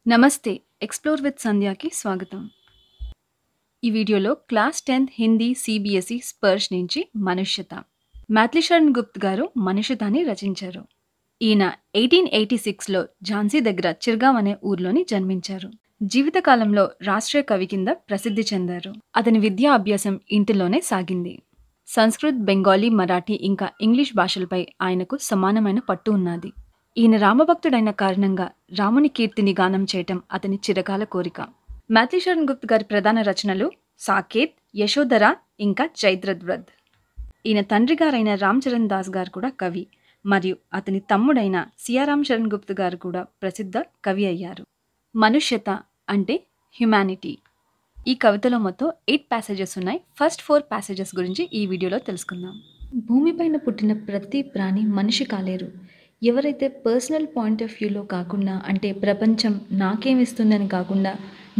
నమస్తే explore with సంధ్యాకి స్వాగతం. ఈ వీడియోలో క్లాస్ 10థ్ హిందీ సిబిఎస్ఈ స్పర్శ్ నుంచి మనుష్యత. మాథ్లీశరణ్ గుప్త్ గారు మనుష్యతాని రచించారు. ఈయన 1886లో ఝాన్సీ దగ్గర చిర్గావ్ అనే ఊర్లోని జన్మించారు. జీవితకాలంలో రాష్ట్రీయ కవి కింద ప్రసిద్ధి చెందారు. అతని విద్యా అభ్యాసం ఇంటిలోనే సాగింది. సంస్కృత్, బెంగాలీ, మరాఠీ ఇంకా ఇంగ్లీష్ భాషలపై ఆయనకు సమానమైన పట్టు ఉన్నది. ఈయన రామభక్తుడైన కారణంగా రాముని కీర్తిని గానం చేయటం అతని చిరకాల కోరిక. మాథ్లీశరణ్ గుప్త్ గారి ప్రధాన రచనలు సాకేత్, యశోధర ఇంకా చైత్రవ్రత్. ఈయన తండ్రి గారైన రామ్ చరణ్ దాస్ గారు కూడా కవి మరియు అతని తమ్ముడైన సియారాం చరణ్ గుప్త్ గారు కూడా ప్రసిద్ధ కవి అయ్యారు. మనుష్యత అంటే హ్యుమానిటీ. ఈ కవితలో మొత్తం 8 ప్యాసేజెస్ ఉన్నాయి. ఫస్ట్ 4 ప్యాసేజెస్ గురించి ఈ వీడియోలో తెలుసుకుందాం. భూమిపైన పుట్టిన ప్రతి ప్రాణి మనిషి కాలేరు. ఎవరైతే పర్సనల్ పాయింట్ ఆఫ్ వ్యూలో కాకుండా, అంటే ప్రపంచం నాకేమిస్తుందని కాకుండా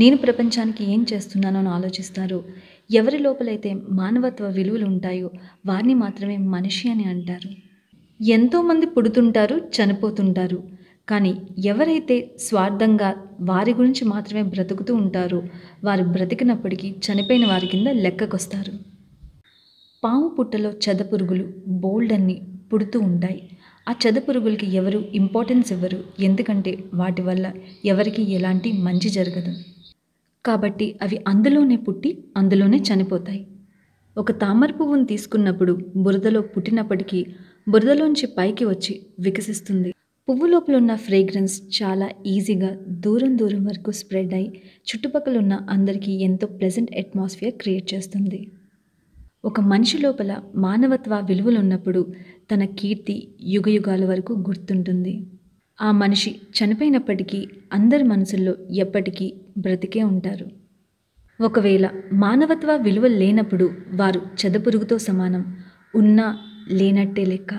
నేను ప్రపంచానికి ఏం చేస్తున్నానో అని ఆలోచిస్తారో, ఎవరి లోపలైతే మానవత్వ విలువలు ఉంటాయో వారిని మాత్రమే మనిషి అని అంటారు. ఎంతోమంది పుడుతుంటారు, చనిపోతుంటారు. కానీ ఎవరైతే స్వార్థంగా వారి గురించి మాత్రమే బ్రతుకుతూ ఉంటారో వారు బ్రతికినప్పటికీ చనిపోయిన వారి కింద లెక్కకొస్తారు. పాము పుట్టలో చెదపురుగులు బోల్డన్ని పుడుతూ ఉంటాయి. ఆ చెదపురుగులకి ఎవరు ఇంపార్టెన్స్ ఇవ్వరు, ఎందుకంటే వాటి వల్ల ఎవరికి ఎలాంటి మంచి జరగదు. కాబట్టి అవి అందులోనే పుట్టి అందులోనే చనిపోతాయి. ఒక తామర పువ్వును తీసుకున్నప్పుడు బురదలో పుట్టినప్పటికీ బురదలోంచి పైకి వచ్చి వికసిస్తుంది. పువ్వు లోపల ఉన్న ఫ్రేగ్రెన్స్ చాలా ఈజీగా దూరం వరకు స్ప్రెడ్ అయి చుట్టుపక్కల ఉన్న అందరికీ ఎంతో ప్లెజెంట్ అట్మాస్ఫియర్ క్రియేట్ చేస్తుంది. ఒక మనిషి లోపల మానవత్వ విలువలు ఉన్నప్పుడు తన కీర్తి యుగయుగాల వరకు గుర్తుంటుంది. ఆ మనిషి చనిపోయినప్పటికీ అందరి మనసుల్లో ఎప్పటికీ బ్రతికే ఉంటారు. ఒకవేళ మానవత్వ విలువలు లేనప్పుడు వారు చెదపురుగుతో సమానం, ఉన్నా లేనట్టే లెక్క.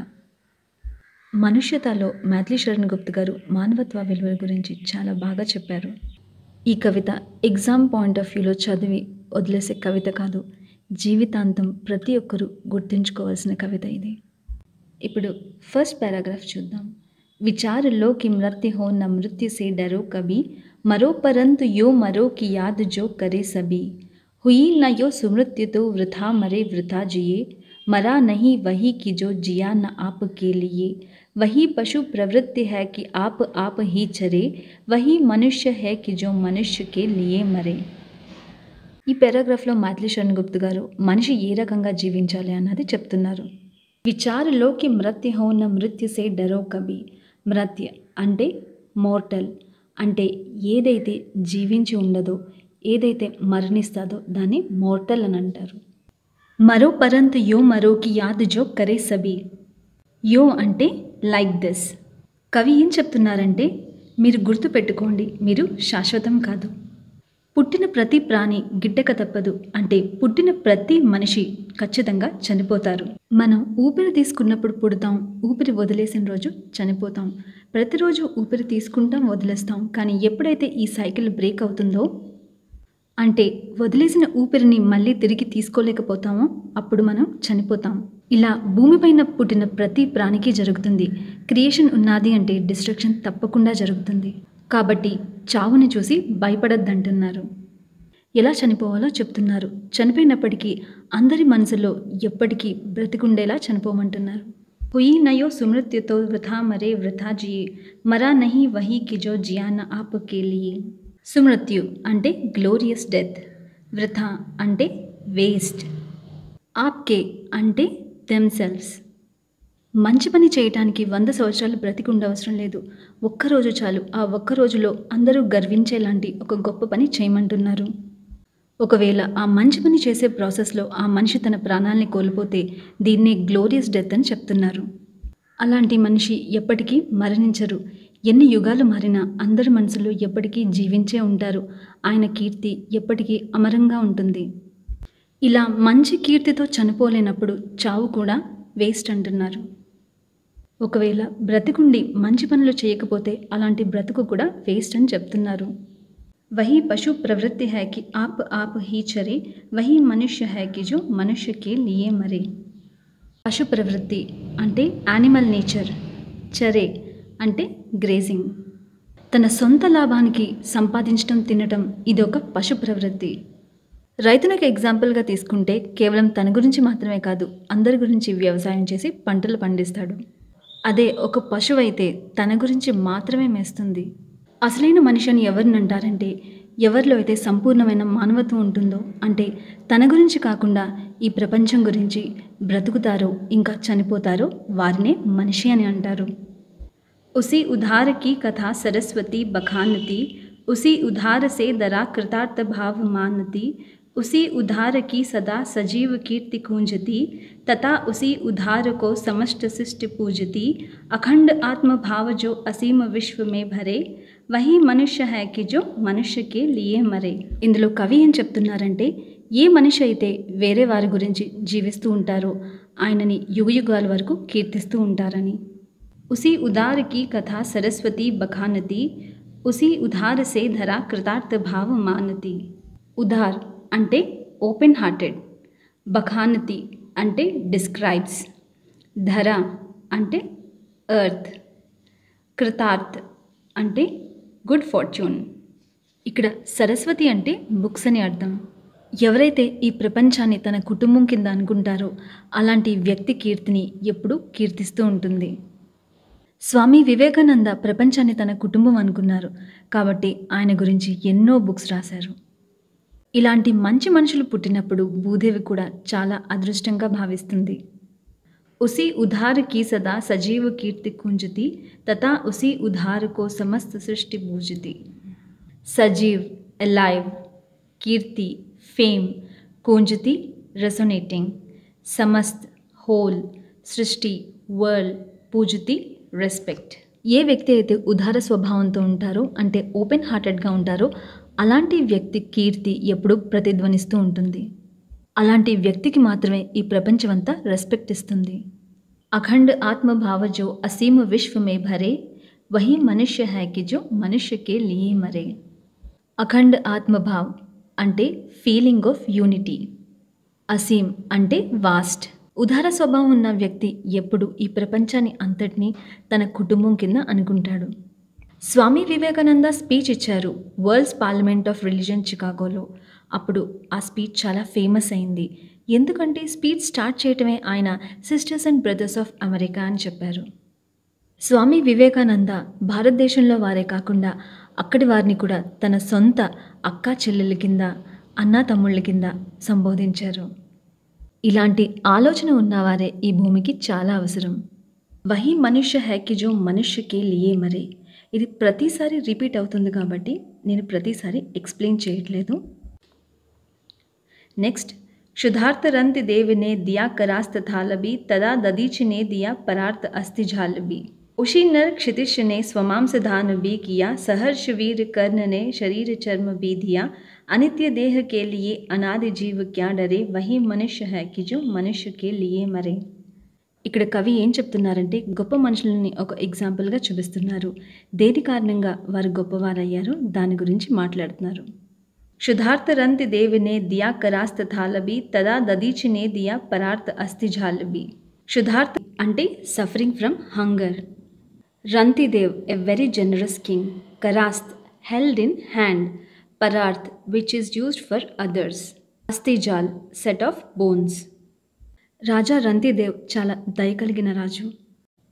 మనుష్యతలో మాథ్లీశరణ్ గుప్త్ గారు మానవత్వ విలువల గురించి చాలా బాగా చెప్పారు. ఈ కవిత ఎగ్జామ్ పాయింట్ ఆఫ్ వ్యూలో చదివి వదిలేసే కవిత కాదు, జీవితాంతం ప్రతి ఒక్కరూ గుర్తుంచుకోవాల్సిన కవిత ఇది. ఇప్పుడు ఫస్ట్ పారాగ్రాఫ్ చూద్దాం. విచారలో కి మృత్యు హో న మృత్యు సే డరో కభీ, మరో పరంతు యో మరో కి యాద్ జో కరే సభీ, హుయి న యో సుమృత్యుతో వృథా మరే వృథా జియే, मरा नहीं वही कि जो जिया न आपके लिए, वही पशु प्रवृत्ति है कि आप ही चरे, वही मनुष्य है कि जो मनुष्य के लिए मरे. ఈ పారాగ్రాఫ్లో మాథ్లీశరణ్ గుప్త్ గారు మనిషి ఏ రకంగా జీవించాలి అన్నది చెప్తున్నారు. విచారలోకి మృత్యు హో న మృత్యు సే డరో కభీ. మృత్యు అంటే మోర్టల్, అంటే ఏదైతే జీవించి ఉండదో, ఏదైతే మరణిస్తుందో దాన్ని మోర్టల్ అని అంటారు. మరో పరంతు యో మరోకి యాద్ జో కరే సభీ. యో అంటే లైక్ దిస్. కవి ఏం చెప్తున్నారంటే, మీరు గుర్తు పెట్టుకోండి, మీరు శాశ్వతం కాదు. పుట్టిన ప్రతి ప్రాణి గిట్టక తప్పదు, అంటే పుట్టిన ప్రతి మనిషి ఖచ్చితంగా చనిపోతారు. మనం ఊపిరి తీసుకున్నప్పుడు పుడతాం, ఊపిరి వదిలేసిన రోజు చనిపోతాం. ప్రతిరోజు ఊపిరి తీసుకుంటాం, వదిలేస్తాం. కానీ ఎప్పుడైతే ఈ సైకిల్ బ్రేక్ అవుతుందో, అంటే వదిలేసిన ఊపిరిని మళ్ళీ తిరిగి తీసుకోలేకపోతామో అప్పుడు మనం చనిపోతాం. ఇలా భూమిపైన పుట్టిన ప్రతి ప్రాణికి జరుగుతుంది. క్రియేషన్ ఉన్నది అంటే డిస్ట్రక్షన్ తప్పకుండా జరుగుతుంది. కాబట్టి చావుని చూసి భయపడద్దంటున్నారు. ఎలా చనిపోవాలో చెప్తున్నారు. చనిపోయినప్పటికీ అందరి మనసులో ఎప్పటికీ బ్రతికుండేలా చనిపోమంటున్నారు. హుయి నయో సుమృత్యుతో వృథా మరే వృథా జియే, మరా నహీ వహీ కి జో జియా న ఆప్కే లియే. సుమృత్యు అంటే గ్లోరియస్ డెత్, వృథా అంటే వేస్ట్, ఆప్కే అంటే దెమ్సెల్వ్స్. మంచి పని చేయటానికి 100 సంవత్సరాలు బ్రతికి ఉండవసరం లేదు, ఒక్కరోజు చాలు. ఆ ఒక్కరోజులో అందరూ గర్వించేలాంటి ఒక గొప్ప పని చేయమంటున్నారు. ఒకవేళ ఆ మంచి పని చేసే ప్రాసెస్లో ఆ మనిషి తన ప్రాణాలని కోల్పోతే దీన్నే గ్లోరియస్ డెత్ అని చెప్తున్నారు. అలాంటి మనిషి ఎప్పటికీ మరణించరు. ఎన్ని యుగాలు మారినా అందరి మనసులో ఎప్పటికీ జీవించే ఉంటారు. ఆయన కీర్తి ఎప్పటికీ అమరంగా ఉంటుంది. ఇలా మంచి కీర్తితో చనిపోలేనప్పుడు చావు కూడా వేస్ట్ అంటున్నారు. ఒకవేళ బ్రతికుండి మంచి పనులు చేయకపోతే అలాంటి బ్రతుకు కూడా వేస్ట్ అని చెప్తున్నారు. వహీ పశు ప్రవృత్తి హై కి ఆప్ హీ చరే, వహీ మనుష్య హై కి జో మనుష్య కే లియే మరే. పశు ప్రవృత్తి అంటే యానిమల్ నేచర్, చరే అంటే గ్రేజింగ్. తన సొంత లాభానికి సంపాదించడం తినటం ఇది ఒక పశు ప్రవృత్తి. రైతునికి ఎగ్జాంపుల్గా తీసుకుంటే కేవలం తన గురించి మాత్రమే కాదు, అందరి గురించి వ్యవసాయం చేసి పంటలు పండిస్తాడు. అదే ఒక పశువు అయితే తన గురించి మాత్రమే మేస్తుంది. అసలైన మనిషి అని ఎవరిని అంటారంటే ఎవరిలో అయితే సంపూర్ణమైన మానవత్వం ఉంటుందో, అంటే తన గురించి కాకుండా ఈ ప్రపంచం గురించి బ్రతుకుతారో ఇంకా చనిపోతారో వారినే మనిషి అని అంటారు. ఉసి ఉధార की कथा सरस्वती बखानती, उसी उधार से दरा कृतार्थ भाव मानती, उसी उधार की सदा सजीव कीर्ति कूंजती, तथा उसी उधार को समस्त शिष्ट पूजती, अखंड आत्म भाव जो असीम विश्व में भरे, वही मनुष्य है कि जो मनुष्य के लिए मरे. ఇందులో కవి ఏం చెప్తున్నారంటే ఏ మనిషి అయితే వేరే వారి గురించి జీవిస్తూ ఉంటారో ఆయనని యుగయుగాల వరకు కీర్తిస్తూ ఉంటారని. उसी उदार की कथा सरस्वती बखानती, उसी उधार से धरा कृतार्थ भाव मानती. उदार అంటే ఓపెన్ హార్టెడ్, బఖానతి అంటే డిస్క్రైబ్స్, ధర అంటే ఎర్త్, కృతార్థ్ అంటే గుడ్ ఫార్చ్యూన్. ఇక్కడ సరస్వతి అంటే బుక్స్ అని అర్థం. ఎవరైతే ఈ ప్రపంచాన్ని తన కుటుంబం కింద అనుకుంటారో అలాంటి వ్యక్తి కీర్తిని ఎప్పుడూ కీర్తిస్తూ ఉంటుంది. స్వామి వివేకానంద ప్రపంచాన్ని తన కుటుంబం అనుకున్నారు కాబట్టి ఆయన గురించి ఎన్నో బుక్స్ రాశారు. ఇలాంటి మంచి మనుషులు పుట్టినప్పుడు భూదేవి కూడా చాలా అదృష్టంగా భావిస్తుంది. ఉసి ఉధార్ की सदा सजीव कीर्ति कुंजती, तथा उसी उधार को समस्त सृष्टि पूजती. सजीव alive, కీర్తి ఫేమ్, कुंजती resonating, समस्त whole, సృష్టి వరల్డ్, పూజతి రెస్పెక్ట్. ఏ వ్యక్తి అయితే ఉదార స్వభావంతో ఉంటారో అంటే ఓపెన్ హార్టెడ్గా ఉంటారో అలాంటి వ్యక్తి కీర్తి ఎప్పుడూ ప్రతిధ్వనిస్తూ ఉంటుంది. అలాంటి వ్యక్తికి మాత్రమే ఈ ప్రపంచమంతా రెస్పెక్ట్ ఇస్తుంది. అఖండ్ ఆత్మభావ జో అసీమ విశ్వ మే భరే, వహీ మనుష్య హై కి జో మనుష్య కే లియే మరే. అఖండ్ ఆత్మభావ్ అంటే ఫీలింగ్ ఆఫ్ యూనిటీ, అసీమ్ అంటే వాస్ట్. ఉదార స్వభావం ఉన్న వ్యక్తి ఎప్పుడు ఈ ప్రపంచాన్ని అంతటినీ తన కుటుంబం కింద అనుకుంటాడు. స్వామి వివేకానంద స్పీచ్ ఇచ్చారు వరల్డ్స్ పార్లమెంట్ ఆఫ్ రిలీజన్ చికాగోలో. అప్పుడు ఆ స్పీచ్ చాలా ఫేమస్ అయింది. ఎందుకంటే స్పీచ్ స్టార్ట్ చేయటమే ఆయన sisters and brothers of America అని చెప్పారు. స్వామి వివేకానంద భారతదేశంలో వారే కాకుండా అక్కడి వారిని కూడా తన సొంత అక్కా చెల్లెల కింద, అన్నా తమ్ముళ్ళ కింద సంబోధించారు. ఇలాంటి ఆలోచన ఉన్నవారే ఈ భూమికి చాలా అవసరం. వహీ మనుష్య హై కి జో మనుష్య కే లియే మరే. ఇది ప్రతిసారి రిపీట్ అవుతుంది కాబట్టి నేను ప్రతిసారి ఎక్స్ప్లెయిన్ చేయట్లేదు. నెక్స్ట్, क्षुधार्थ रंत देव ने दिया करास्त थालबी, तदा ददीच ने दिया परार्थ अस्ति झालबी. उसी नर क्षितिश ने स्वमांस धान भी किया, सहर्ष वीर कर्ण ने शरीर चर्म भी दिया. अनित्य देह के लिए अनादि जीव क्या डरे, वही मनुष्य है कि जो मनुष्य के लिए मरे. ఇక్కడ కవి ఏం చెప్తున్నారంటే గొప్ప మనుషులని ఒక ఎగ్జాంపుల్గా చూపిస్తున్నారు. దేని కారణంగా వారు గొప్పవారయ్యారో దాని గురించి మాట్లాడుతున్నారు. क्षुधार्थ रंत देव ने दिया करास्त थालबी, तदा ददीच ने दिया परार्थ अस्ति झालबी. क्षुधार्थ అంటే suffering from hunger. Rantidev a very generous king. కరాస్త్ హెల్డ్ ఇన్ హ్యాండ్. పరార్త్ which is used for others. అస్థిజాల్ set of bones. Raja Rantidev చాలా దయ కలిగిన రాజు.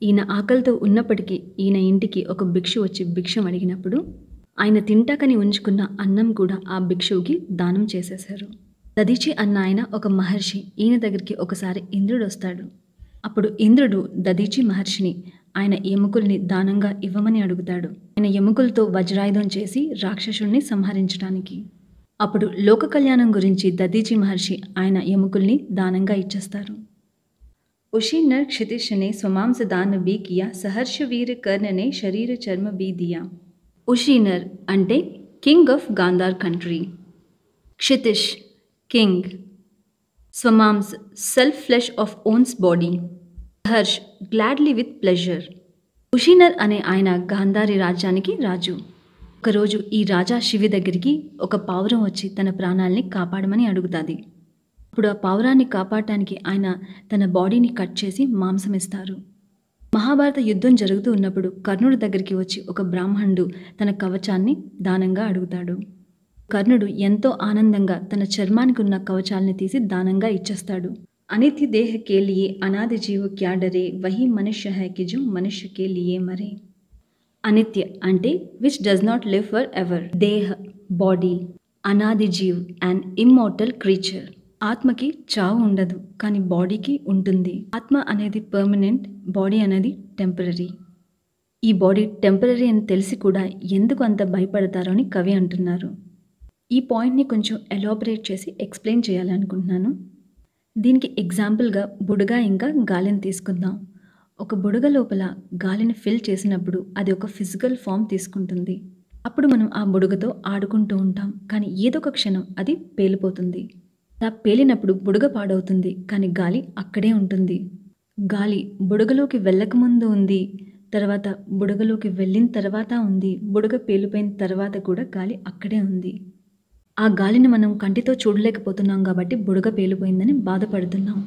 ఈయన ఆకలితో ఉన్నప్పటికీ ఈయన ఇంటికి ఒక భిక్షు వచ్చి భిక్షం అడిగినప్పుడు ఆయన తింటాకని ఉంచుకున్న అన్నం కూడా ఆ భిక్షువుకి దానం చేసేశారు. దదీచి అన్న ఆయన ఒక మహర్షి. ఈయన దగ్గరికి ఒకసారి ఇంద్రుడు వస్తాడు. అప్పుడు ఇంద్రుడు దదీచి మహర్షిని ఆయన ఎముకల్ని దానంగా ఇవ్వమని అడుగుతాడు. ఆయన ఎముకలతో వజ్రాయుధం చేసి రాక్షసుణ్ణి సంహరించడానికి. అప్పుడు లోక కళ్యాణం గురించి దదీచి మహర్షి ఆయన ఎముకల్ని దానంగా ఇచ్చేస్తారు. उसी नर क्षितिश ने स्वमांस दान भी किया, सहर्ष वीर कर्ण ने शरीर चर्म भी दिया. ఉషీనర్ అంటే కింగ్ ఆఫ్ గాంధార్ కంట్రీ. క్షితిష్ కింగ్. స్వమాంస్ self flesh of one's body. హర్ష్ గ్లాడ్లీ విత్ ప్లెజర్. ఉషీనర్ అనే ఆయన గాంధారి రాజ్యానికి రాజు. ఒకరోజు ఈ రాజా శివి దగ్గరికి ఒక పావురం వచ్చి తన ప్రాణాల్ని కాపాడమని అడుగుతుంది. అప్పుడు ఆ పావురాన్ని కాపాడటానికి ఆయన తన బాడీని కట్ చేసి మాంసం ఇస్తారు. మహాభారత యుద్ధం జరుగుతూ ఉన్నప్పుడు కర్ణుడి దగ్గరికి వచ్చి ఒక బ్రాహ్మణుడు తన కవచాన్ని దానంగా అడుగుతాడు. కర్ణుడు ఎంతో ఆనందంగా తన చర్మానికి ఉన్న కవచాల్ని తీసి దానంగా ఇచ్చేస్తాడు. అనిత్య దేహ కే లియే అనాది జీవ క్యా డరే వహీ మనుష్య హై కి జో మనుష్య కే లియే మరే. అనిత్య అంటే which does not live for ever. దేహ బాడీ. అనాది జీవ్ అండ్ ఇమ్మోర్టల్ క్రీచర్. ఆత్మకి చావు ఉండదు, కానీ బాడీకి ఉంటుంది. ఆత్మ అనేది పర్మనెంట్, బాడీ అనేది టెంపరరీ. ఈ బాడీ టెంపరరీ అని తెలిసి కూడా ఎందుకు అంత భయపడతారో అని కవి అంటున్నారు. ఈ పాయింట్ని కొంచెం ఎలాబరేట్ చేసి ఎక్స్ప్లెయిన్ చేయాలనుకుంటున్నాను. దీనికి ఎగ్జాంపుల్గా బుడగ ఇంకా గాలిని తీసుకుందాం. ఒక బుడగ లోపల గాలిని ఫిల్ చేసినప్పుడు అది ఒక ఫిజికల్ ఫామ్ తీసుకుంటుంది. అప్పుడు మనం ఆ బుడగతో ఆడుకుంటూ ఉంటాం, కానీ ఏదో ఒక క్షణం అది పేలిపోతుంది. అలా పేలినప్పుడు బుడగ పాడవుతుంది, కానీ గాలి అక్కడే ఉంటుంది. గాలి బుడగలోకి వెళ్ళకముందు ఉంది, తర్వాత బుడగలోకి వెళ్ళిన తర్వాత ఉంది, బుడగ పేలిపోయిన తర్వాత కూడా గాలి అక్కడే ఉంది. ఆ గాలిని మనం కంటితో చూడలేకపోతున్నాం కాబట్టి బుడగ పేలిపోయిందని బాధపడుతున్నాం.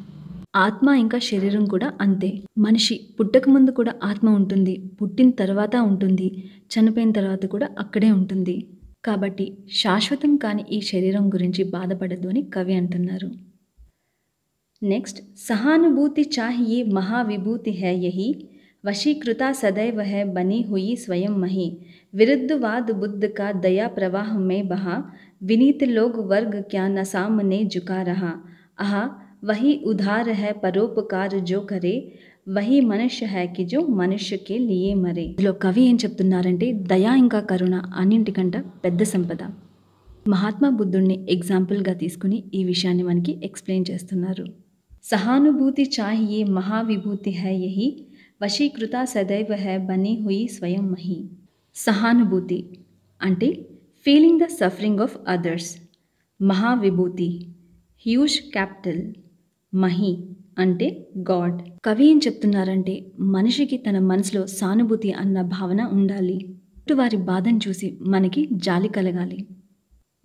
ఆత్మ ఇంకా శరీరం కూడా అంతే. మనిషి పుట్టకముందు కూడా ఆత్మ ఉంటుంది, పుట్టిన తర్వాత ఉంటుంది, చనిపోయిన తర్వాత కూడా అక్కడే ఉంటుంది. కాబట్టి శాశ్వతం కాని ఈ శరీరం గురించి బాధపడద్దు అని కవి అంటున్నారు. నెక్స్ట్, సహానుభూతి చాహియే మహావిభూతి హై యహీ వశీకృత సదైవ హై బనీ హుయి స్వయం మహీ విరుద్ధవాद बुद्ध का दया प्रवाह में बहा विनीत लोग वर्ग क्या न सामने झुका रहा आहा वही उधार है परोपकार जो करे वही మనుష్య है कि जो మనుష్య के लिए మరే. ఇందులో కవి ఏం చెప్తున్నారంటే దయ ఇంకా కరుణ అన్నింటికంట పెద్ద సంపద. మహాత్మా బుద్ధుడిని ఎగ్జాంపుల్గా తీసుకుని ఈ విషయాన్ని మనకి ఎక్స్ప్లెయిన్ చేస్తున్నారు. సహానుభూతి చాహియే మహావిభూతి హై యహీ వశీకృత సదైవ హై బనీ హుయి స్వయం మహీ. సహానుభూతి అంటే feeling the suffering of others. మహావిభూతి హ్యూజ్ క్యాపిటల్. మహి అంటే గాడ్. కవి ఏం చెప్తున్నారంటే మనిషికి తన మనసులో సానుభూతి అన్న భావన ఉండాలి. వారి బాధను చూసి మనకి జాలి కలగాలి.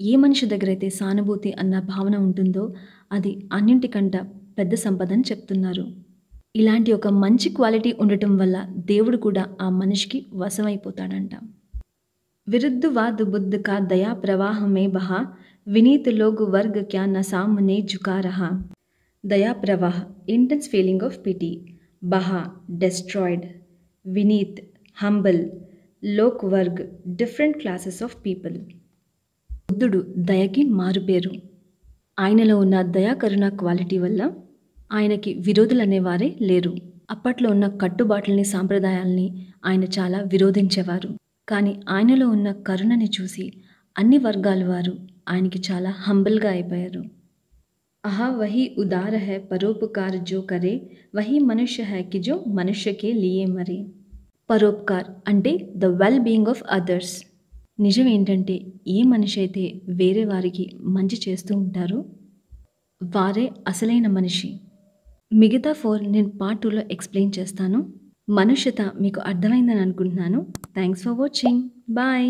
ఏ మనిషి దగ్గరైతే సానుభూతి అన్న భావన ఉంటుందో అది అన్నింటికంట పెద్ద సంపదని చెప్తున్నారు. ఇలాంటి ఒక మంచి క్వాలిటీ ఉండటం వల్ల దేవుడు కూడా ఆ మనిషికి వశమైపోతాడంట. విరుద్ధవాद बुद्ध का दया प्रवाह में बहा विनीत लोग वर्ग क्या न सामने झुका रहा. దయా ప్రవాహ ఇంటెన్స్ ఫీలింగ్ ఆఫ్ పిటీ. బహా డెస్ట్రాయిడ్. వినీత్ హంబల్. లోక్ వర్గ్ డిఫరెంట్ క్లాసెస్ ఆఫ్ పీపుల్. బుద్ధుడు దయకి మారుపేరు. ఆయనలో ఉన్న దయాకరుణ క్వాలిటీ వల్ల ఆయనకి విరోధులు అనేవారే లేరు. అప్పట్లో ఉన్న కట్టుబాట్లని సాంప్రదాయాల్ని ఆయన చాలా విరోధించేవారు. కానీ ఆయనలో ఉన్న కరుణని చూసి అన్ని వర్గాల వారు ఆయనకి చాలా హంబల్గా అయిపోయారు. ఆహా వహీ ఉదార హై పరోపకార్ జో కరే వహీ మనుష్య హై కి జో మనుష్యకే లియే మరే. పరోపకార్ అంటే the well being of others. నిజం ఏంటంటే ఏ మనిషి అయితే వేరే వారికి మంచి చేస్తూ ఉంటారో వారే అసలైన మనిషి. మిగతా 4 నేను పార్ట్ 2లో ఎక్స్ప్లెయిన్ చేస్తాను. మనుష్యత మీకు అర్థమైందని అనుకుంటున్నాను. Thanks for watching. బాయ్.